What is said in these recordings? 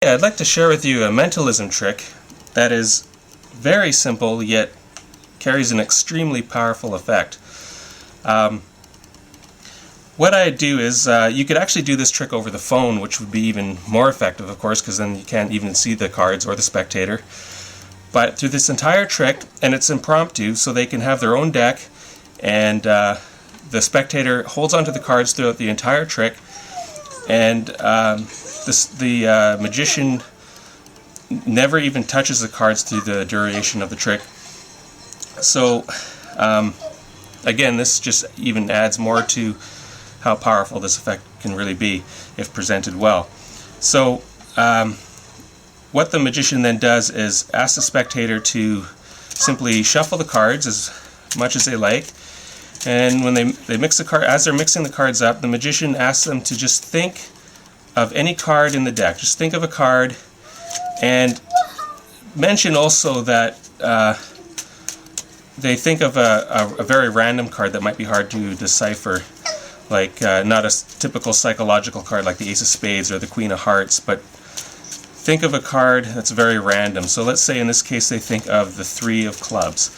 Today I'd like to share with you a mentalism trick that is very simple yet carries an extremely powerful effect. What I do is, you could actually do this trick over the phone, which would be even more effective, of course, because then you can't even see the cards or the spectator. But through this entire trick, and it's impromptu, so they can have their own deck, and the spectator holds onto the cards throughout the entire trick, and the magician never even touches the cards through the duration of the trick. So, again, this just even adds more to how powerful this effect can really be if presented well. So, what the magician then does is ask the spectator to simply shuffle the cards as much as they like, and when they mix the card, as they're mixing the cards up, the magician asks them to just think of any card in the deck. Just think of a card, and mention also that they think of a very random card that might be hard to decipher, like not a typical psychological card like the Ace of Spades or the Queen of Hearts, but think of a card that's very random. So let's say in this case they think of the Three of Clubs.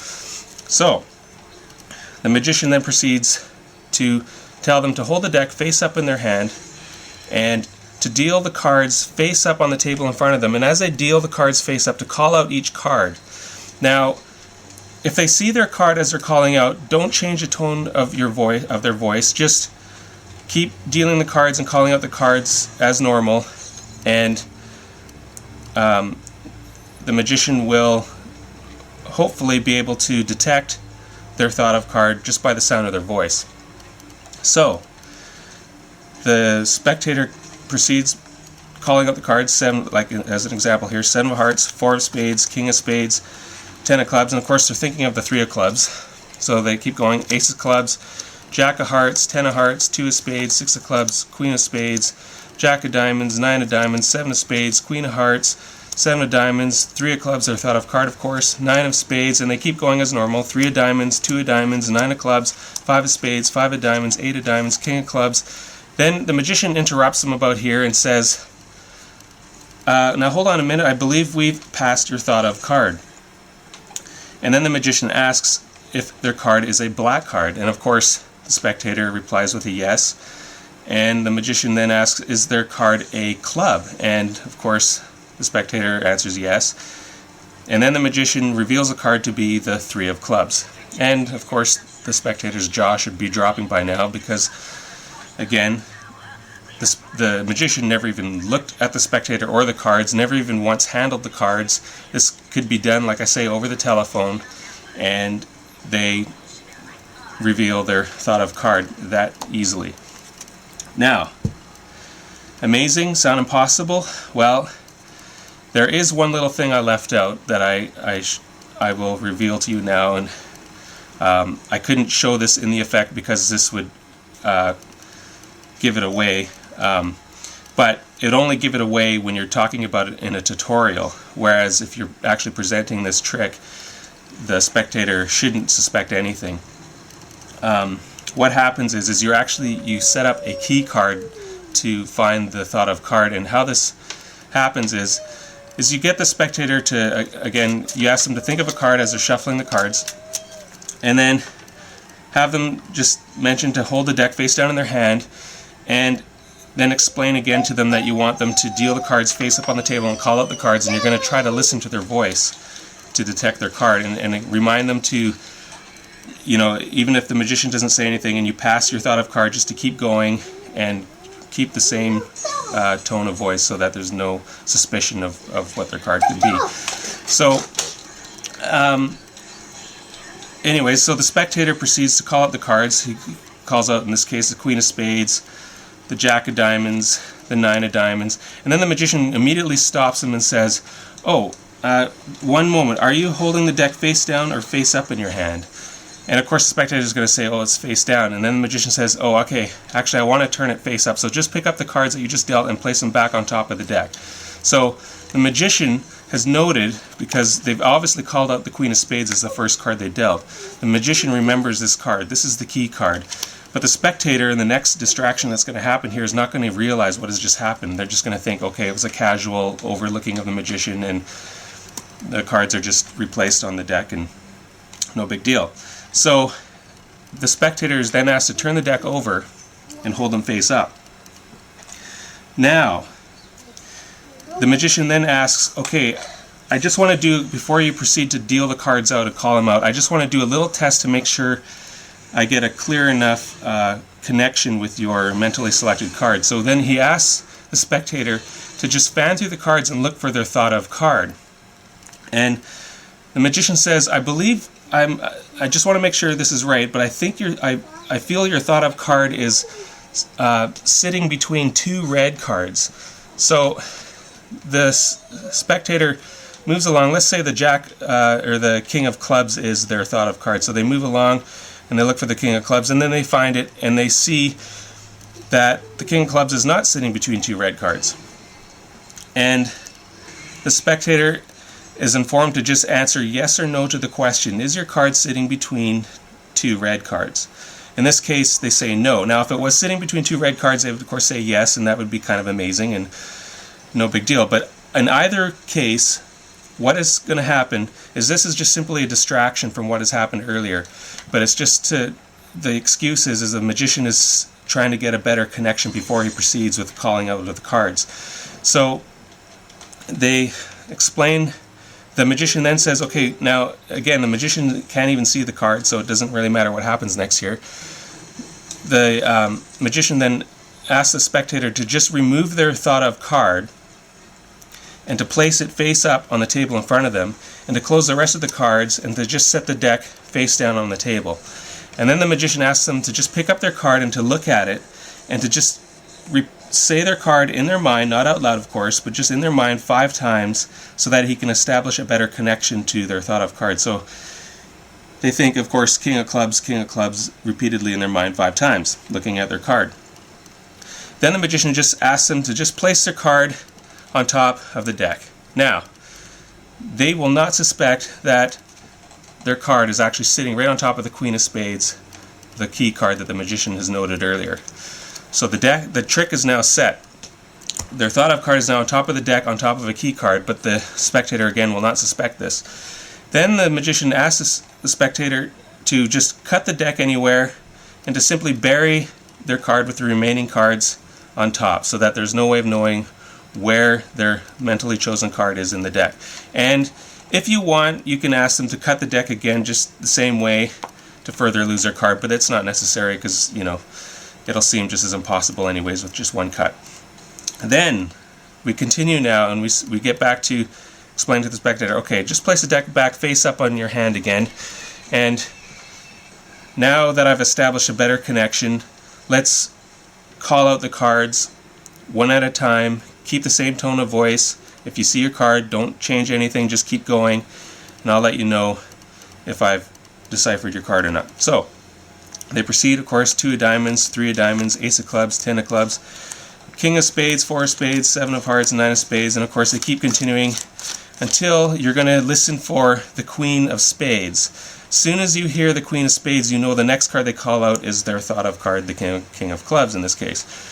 So the magician then proceeds to tell them to hold the deck face up in their hand and to deal the cards face up on the table in front of them, and as they deal the cards face up, to call out each card. Now, if they see their card as they're calling out, don't change the tone of their voice. Just keep dealing the cards and calling out the cards as normal, and the magician will hopefully be able to detect their thought of card just by the sound of their voice. So the spectator proceeds calling out the cards, seven, like as an example here, Seven of Hearts, Four of Spades, King of Spades, Ten of Clubs, and of course they're thinking of the Three of Clubs. So they keep going, Ace of Clubs, Jack of Hearts, Ten of Hearts, Two of Spades, Six of Clubs, Queen of Spades, Jack of Diamonds, Nine of Diamonds, Seven of Spades, Queen of Hearts, Seven of Diamonds, Three of Clubs, their thought of card, of course, Nine of Spades, and they keep going as normal, Three of Diamonds, Two of Diamonds, Nine of Clubs, Five of Spades, Five of Diamonds, Eight of Diamonds, King of Clubs. Then the magician interrupts them about here and says, now hold on a minute, I believe we've passed your thought of card. And then the magician asks if their card is a black card, and of course the spectator replies with a yes. And the magician then asks, is their card a club? And of course the spectator answers yes. And then the magician reveals the card to be the Three of Clubs. And of course the spectator's jaw should be dropping by now, because again, the magician never even looked at the spectator or the cards, never even once handled the cards. This could be done, like I say, over the telephone, and they reveal their thought of card that easily. Now, amazing? Sound impossible? Well, there is one little thing I left out that I will reveal to you now, and I couldn't show this in the effect because this would give it away, but it would only give it away when you're talking about it in a tutorial, whereas if you're actually presenting this trick, the spectator shouldn't suspect anything. What happens is you set up a key card to find the thought of card, and how this happens is you get the spectator to, again, you ask them to think of a card as they're shuffling the cards, and then have them just mention to hold the deck face down in their hand, and then explain again to them that you want them to deal the cards face up on the table and call out the cards, and you're going to try to listen to their voice to detect their card, and remind them to, even if the magician doesn't say anything and you pass your thought of card, just to keep going and keep the same tone of voice so that there's no suspicion of what their card could be. So anyway, so the spectator proceeds to call out the cards. He calls out, in this case, the Queen of Spades, the Jack of Diamonds, the Nine of Diamonds, and then the magician immediately stops him and says, oh, one moment, are you holding the deck face down or face up in your hand? And of course the spectator is going to say, oh, it's face down, and then the magician says, oh, okay, actually I want to turn it face up, so just pick up the cards that you just dealt and place them back on top of the deck. So the magician has noted, because they've obviously called out the Queen of Spades as the first card they dealt, the magician remembers this card. This is the key card. But the spectator, in the next distraction that's going to happen here, is not going to realize what has just happened. They're just going to think, okay, it was a casual overlooking of the magician and the cards are just replaced on the deck and no big deal. So the spectator is then asked to turn the deck over and hold them face up. Now, the magician then asks, okay, I just want to do, before you proceed to deal the cards out and call them out, I just want to do a little test to make sure I get a clear enough connection with your mentally selected card. So then he asks the spectator to just fan through the cards and look for their thought of card. And the magician says, I just want to make sure this is right, but I think I feel your thought of card is sitting between two red cards. So the spectator moves along. Let's say the Jack or the King of Clubs is their thought of card. So they move along and they look for the King of Clubs, and then they find it and they see that the King of Clubs is not sitting between two red cards. And the spectator is informed to just answer yes or no to the question, is your card sitting between two red cards? In this case, they say no. Now, if it was sitting between two red cards, they would of course say yes, and that would be kind of amazing and no big deal. But in either case, what is going to happen is this is just simply a distraction from what has happened earlier. But it's just the excuse is the magician is trying to get a better connection before he proceeds with calling out of the cards. So they explain, the magician then says, okay, now again, the magician can't even see the card, so it doesn't really matter what happens next here. The magician then asks the spectator to just remove their thought of card and to place it face up on the table in front of them, and to close the rest of the cards and to just set the deck face down on the table. And then the magician asks them to just pick up their card and to look at it and to just say their card in their mind, not out loud of course, but just in their mind 5 times so that he can establish a better connection to their thought of card. So they think, of course, King of Clubs repeatedly in their mind 5 times, looking at their card. Then the magician just asks them to just place their card on top of the deck. Now, they will not suspect that their card is actually sitting right on top of the Queen of Spades, the key card that the magician has noted earlier. So the trick is now set. Their thought of card is now on top of the deck, on top of a key card, but the spectator again will not suspect this. Then the magician asks the spectator to just cut the deck anywhere and to simply bury their card with the remaining cards on top, so that there's no way of knowing where their mentally chosen card is in the deck. And if you want, you can ask them to cut the deck again just the same way to further lose their card, but it's not necessary because, you know, it'll seem just as impossible anyways with just one cut. Then we continue now and we get back to explain to the spectator, okay, just place the deck back face up on your hand again, and now that I've established a better connection, let's call out the cards one at a time. Keep the same tone of voice. If you see your card, don't change anything, just keep going, and I'll let you know if I've deciphered your card or not. So they proceed, of course, 2 of diamonds, 3 of diamonds, ace of clubs, 10 of clubs, king of spades, 4 of spades, 7 of hearts, and 9 of spades, and of course they keep continuing until you're going to listen for the Queen of Spades. As soon as you hear the Queen of Spades, you know the next card they call out is their thought of card, the King of Clubs in this case.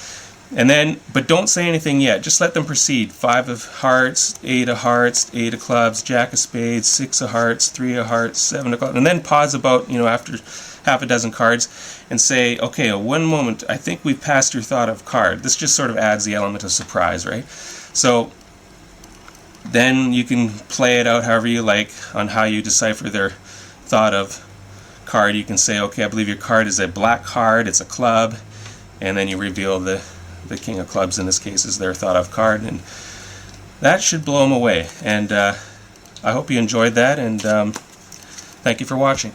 And then, but don't say anything yet, just let them proceed. 5 of hearts, 8 of hearts, 8 of clubs, Jack of spades, 6 of hearts, 3 of hearts, 7 of clubs, and then pause about, after half a dozen cards and say, okay, one moment, I think we've passed your thought of card. This just sort of adds the element of surprise, right? So then you can play it out however you like on how you decipher their thought of card. You can say, okay, I believe your card is a black card, it's a club, and then you reveal the King of Clubs in this case is their thought of card, and that should blow them away. And I hope you enjoyed that, and thank you for watching.